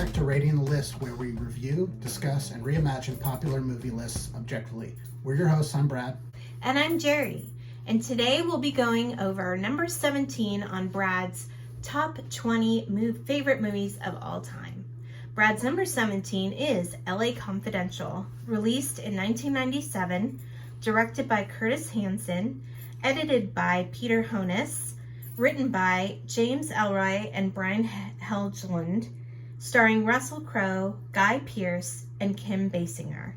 back to Rating the List, where we review, discuss, and reimagine popular movie lists objectively. We're your hosts. I'm Brad. And I'm Jerry. And today we'll be going over number 17 on Brad's top 20 favorite movies of all time. Brad's number 17 is LA Confidential, released in 1997, directed by Curtis Hanson, edited by Peter Honus, written by James Ellroy and Brian Helgeland, starring Russell Crowe, Guy Pearce, and Kim Basinger.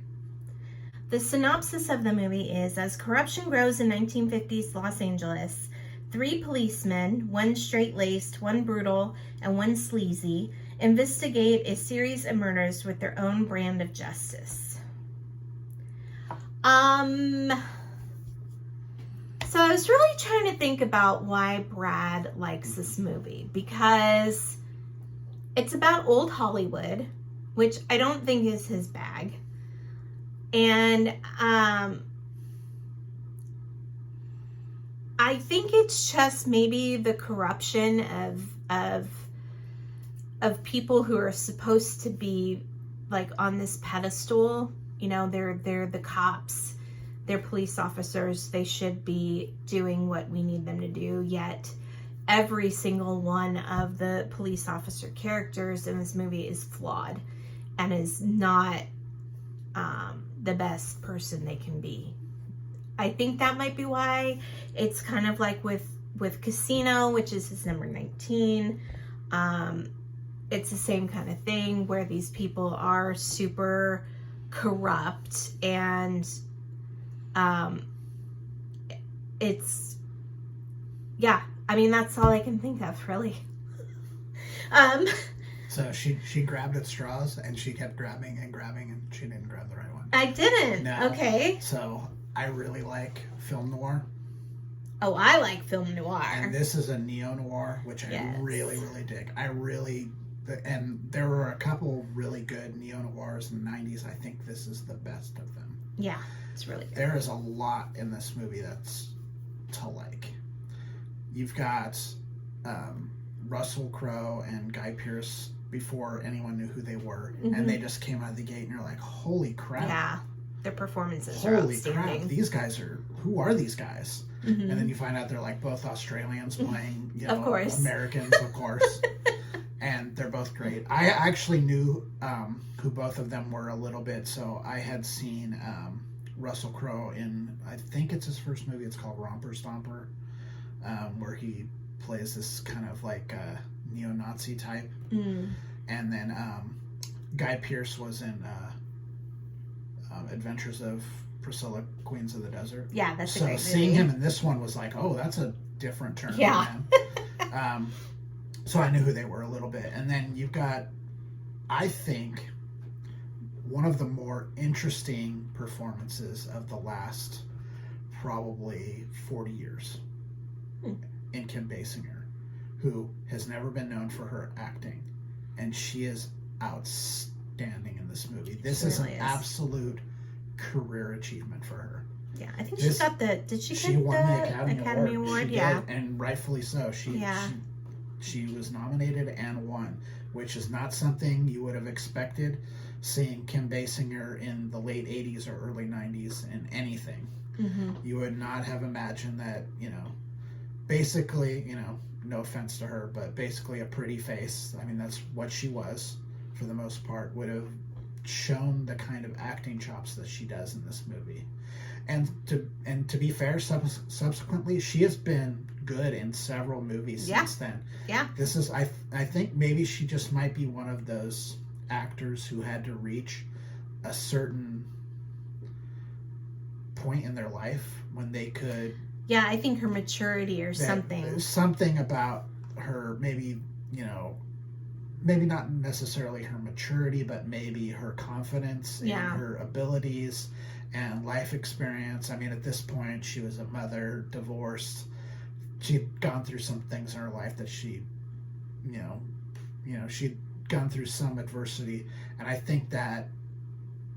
The synopsis of the movie is, as corruption grows in 1950s Los Angeles, 3 policemen, one straight-laced, one brutal, and one sleazy, investigate a series of murders with their own brand of justice. So I was really trying to think about why Brad likes this movie, because it's about old Hollywood, which I don't think is his bag. And I think it's just maybe the corruption of people who are supposed to be like on this pedestal. You know, they're the cops, they're police officers, they should be doing what we need them to do, yet every single one of the police officer characters in this movie is flawed and is not the best person they can be. I think that might be why it's kind of like with Casino, which is his number 19. It's the same kind of thing where these people are super corrupt, and it's, yeah, I mean, that's all I can think of, really. So she grabbed at straws, and she kept grabbing, and she didn't grab the right one. I didn't. No. Okay. So I really like film noir. Oh, I like film noir. And this is a neo-noir, which Yes. I really, really dig. And there were a couple really good neo-noirs in the 90s. I think this is the best of them. Yeah, it's really good. There is a lot in this movie that's to like. You've got Russell Crowe and Guy Pearce before anyone knew who they were, and they just came out of the gate, and you're like, holy crap. Yeah, their performances are Holy outstanding. crap, who are these guys? Mm-hmm. And then you find out they're like both Australians playing, Of course. Americans, of course. And they're both great. I actually knew who both of them were a little bit, so I had seen Russell Crowe in, I think it's his first movie, it's called Romper Stomper, where he plays this kind of like neo-Nazi type. And then Guy Pearce was in Adventures of Priscilla, Queens of the Desert. Yeah, that's a great movie. So seeing him in this one was like, oh, that's a different turn. Yeah. So I knew who they were a little bit. And then you've got, I think, one of the more interesting performances of the last probably 40 years in Kim Basinger, who has never been known for her acting. And she is outstanding in this movie. This is an absolute career achievement for her. Yeah, I think she got did she get won the Academy Award? She Yeah. did, and rightfully so. She was nominated and won, which is not something you would have expected seeing Kim Basinger in the late 80s or early 90s in anything. You would not have imagined that, basically, no offense to her, but basically a pretty face. I mean, that's what she was for the most part, would have shown the kind of acting chops that she does in this movie. And to be fair, subsequently, she has been good in several movies since then. Yeah. This is, I think maybe she just might be one of those actors who had to reach a certain point in their life when they could. Yeah, I think her maturity or something. Something about her, maybe, maybe not necessarily her maturity, but maybe her confidence in her abilities and life experience. I mean, at this point, she was a mother, divorced. She'd gone through some things in her life that she, she'd gone through some adversity. And I think that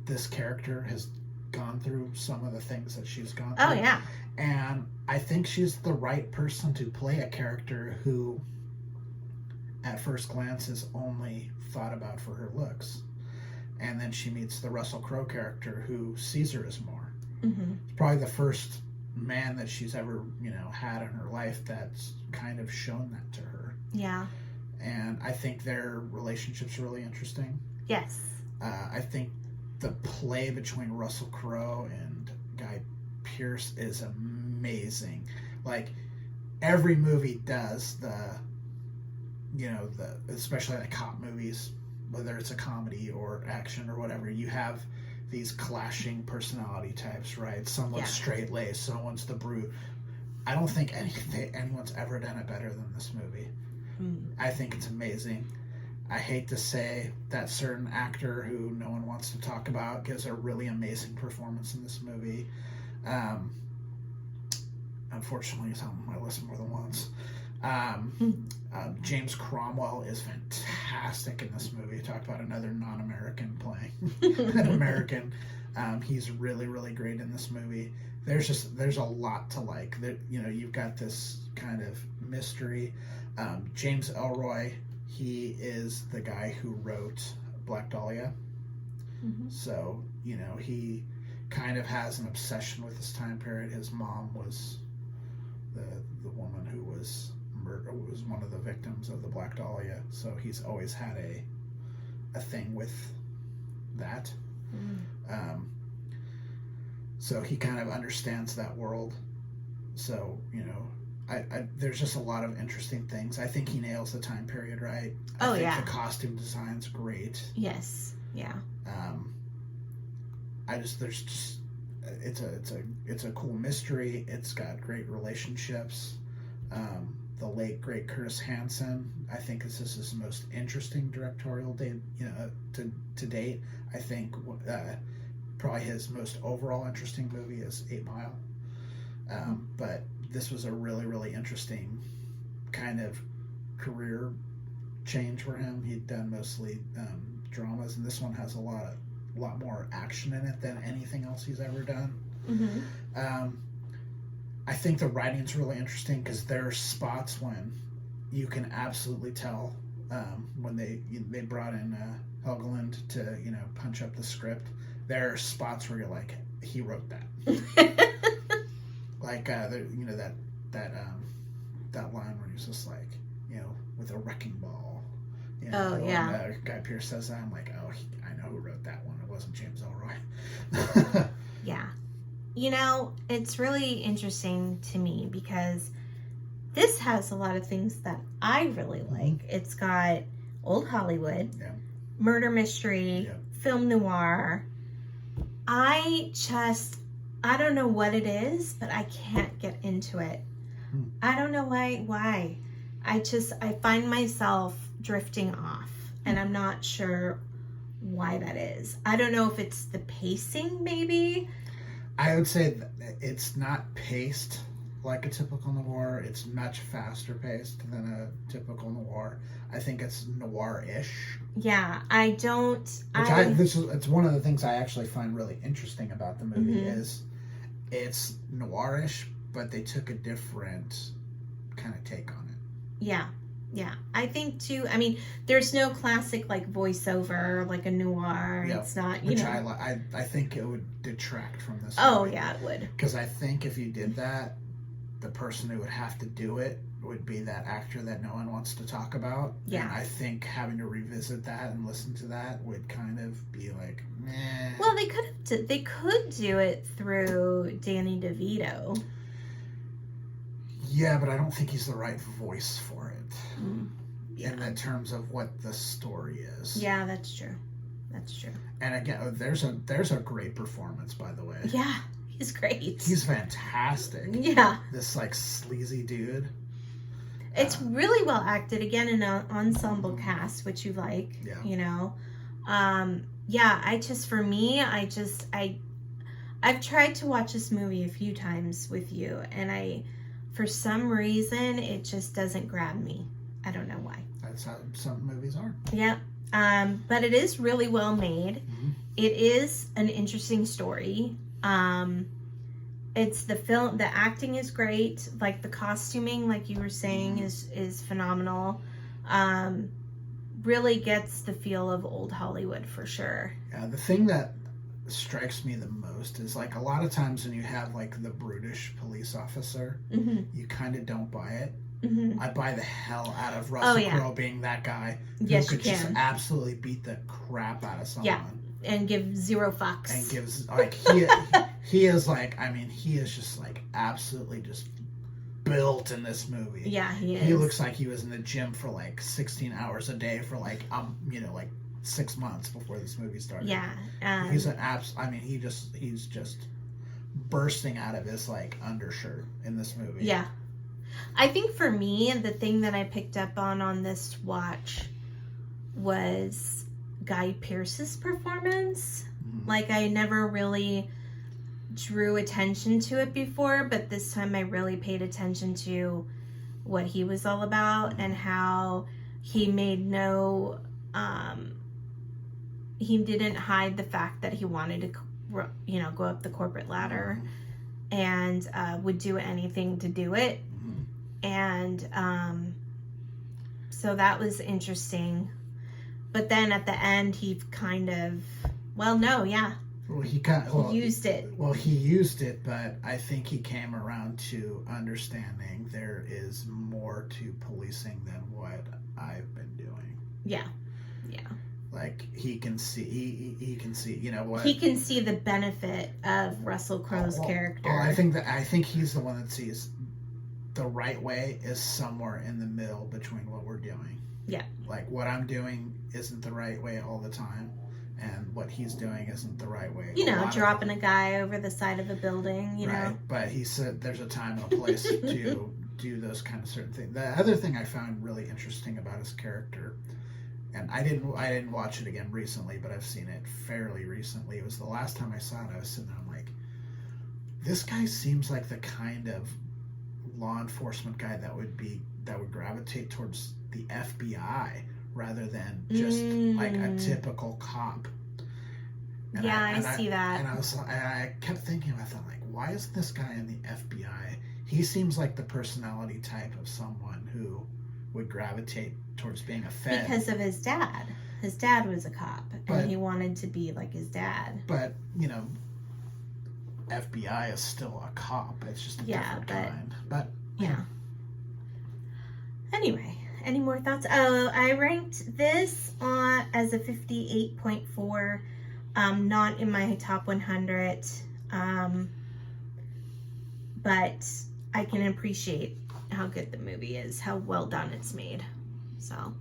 this character has gone through some of the things that she's gone through. Oh, yeah. And I think she's the right person to play a character who at first glance is only thought about for her looks. And then she meets the Russell Crowe character who sees her as more. Mm-hmm. It's probably the first man that she's ever, had in her life that's kind of shown that to her. Yeah. And I think their relationship's really interesting. Yes. I think the play between Russell Crowe and Guy Pearce is amazing. Like, every movie does especially the cop movies, whether it's a comedy or action or whatever, you have these clashing personality types, right? Someone's straight-laced, someone's the brute. I don't think anyone's ever done it better than this movie. I think it's amazing. I hate to say that certain actor who no one wants to talk about gives a really amazing performance in this movie. Unfortunately, it's on my list more than once. James Cromwell is fantastic in this movie. Talk about another non-American playing an American. He's really, really great in this movie. There's a lot to like. You've got this kind of mystery. James Ellroy, he is the guy who wrote Black Dahlia. Mm-hmm. So, he kind of has an obsession with this time period. His mom was the woman who was one of the victims of the Black Dahlia. So he's always had a thing with that. Mm. So he kind of understands that world. So, there's just a lot of interesting things. I think he nails the time period right. I think the costume design's great. Yes. Yeah. It's a cool mystery. It's got great relationships. The late great Curtis Hanson, I think this is his most interesting directorial to date. I think probably his most overall interesting movie is 8 Mile. But this was a really, really interesting kind of career change for him. He'd done mostly dramas, and this one has a lot more action in it than anything else he's ever done. Mm-hmm. I think the writing's really interesting because there are spots when you can absolutely tell when they brought in Helgeland to punch up the script. There are spots where you're like, he wrote that. Like that line where he's just like, with a wrecking ball. When Guy Pearce says that, I'm like, I know who wrote that one. It wasn't James Ellroy. Yeah. It's really interesting to me because this has a lot of things that I really like. It's got old Hollywood, murder mystery, film noir. I don't know what it is, but I can't get into it. I don't know why. I find myself drifting off, and I'm not sure why that is. I don't know if it's the pacing, maybe. I would say that it's not paced like a typical noir. It's much faster paced than a typical noir. I think it's noir-ish. Yeah, I don't. It's one of the things I actually find really interesting about the movie is it's noir-ish, but they took a different kind of take on it. Yeah. Yeah, I think too. I mean, there's no classic like voiceover like a noir. Yep. It's not, Which I think it would detract from this. Oh movie. yeah, it would. Because I think if you did that, the person who would have to do it would be that actor that no one wants to talk about. Yeah. And I think having to revisit that and listen to that would kind of be like, meh. Well, they could do it through Danny DeVito. Yeah, but I don't think he's the right voice for it. Yeah. In the terms of what the story is. Yeah, that's true. That's true. And again, there's a great performance, by the way. Yeah, he's great. He's fantastic. Yeah. This like sleazy dude. It's really well acted. Again, in an ensemble cast, which you like. Yeah. I've tried to watch this movie a few times with you, and for some reason, it just doesn't grab me. I don't know why. That's how some movies are. Yeah. But it is really well made. Mm-hmm. It is an interesting story. It's the acting is great. Like the costuming, like you were saying, is phenomenal. Really gets the feel of old Hollywood for sure. Yeah, the thing that strikes me the most is like a lot of times when you have like the brutish police officer, you kind of don't buy it. I buy the hell out of Russell Crowe being that guy who could just absolutely beat the crap out of someone. Yeah, and give zero fucks. And gives like he is like, I mean, he is just like absolutely just built in this movie. Yeah, he is. He looks like he was in the gym for like 16 hours a day for like you know, like 6 months before this movie started. Yeah. He's an I mean, he's just bursting out of his like undershirt in this movie. Yeah. I think for me, the thing that I picked up on this watch was Guy Pearce's performance. Like, I never really drew attention to it before, but this time I really paid attention to what he was all about and how he made no, he didn't hide the fact that he wanted to, you know, go up the corporate ladder and would do anything to do it. And so that was interesting. But then at the end, he kind of, well, no, yeah. Well, he used it. Well, he used it, but I think he came around to understanding there is more to policing than what I've been doing. Yeah, yeah. Like, he can see, he can see, you know what? He can see the benefit of Russell Crowe's character. Well, I think he's the one that sees the right way is somewhere in the middle between what we're doing. Yeah. Like, what I'm doing isn't the right way all the time, and what he's doing isn't the right way. You know, dropping a guy over the side of a building, you know. But he said there's a time and a place to do those kind of certain things. The other thing I found really interesting about his character, and I didn't watch it again recently, but I've seen it fairly recently. It was the last time I saw it. I was sitting there, I'm like, this guy seems like the kind of law enforcement guy that would gravitate towards the FBI rather than just like a typical cop. And yeah, I see that. And I kept thinking about that, like, why isn't this guy in the FBI? He seems like the personality type of someone who would gravitate towards being a Fed. Because of his dad. His dad was a cop, and he wanted to be like his dad. But, you know, FBI is still a cop. It's just a different kind. But yeah. Anyway, any more thoughts? Oh, I ranked this as a 58.4. Not in my top 100. But I can appreciate how good the movie is, how well done it's made. So,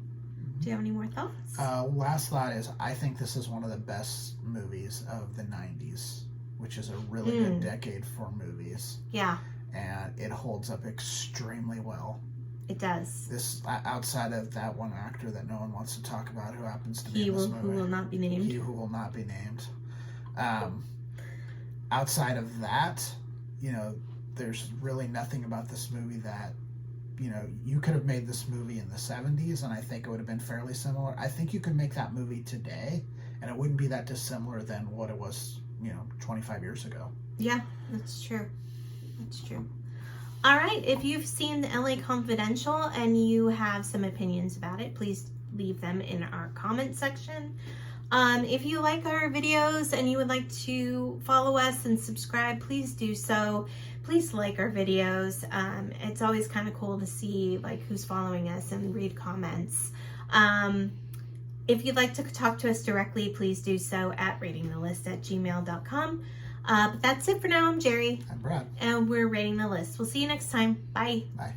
do you have any more thoughts? Last thought is, I think this is one of the best movies of the 90s, which is a really good decade for movies. Yeah. And it holds up extremely well. It does. This, outside of that one actor that no one wants to talk about, who happens to be in this movie. Who will not be named. He who will not be named. Outside of that, you know, there's really nothing about this movie that, you know, you could have made this movie in the 70s, and I think it would have been fairly similar. I think you could make that movie today, and it wouldn't be that dissimilar than what it was, you know, 25 years ago. Yeah, that's true. That's true. All right, if you've seen the LA Confidential and you have some opinions about it, please leave them in our comment section. If you like our videos and you would like to follow us and subscribe, please do so. Please like our videos. It's always kind of cool to see like who's following us and read comments. If you'd like to talk to us directly, please do so at ratingthelist@gmail.com. But that's it for now. I'm Jerry. I'm Brad. And we're rating the list. We'll see you next time. Bye. Bye.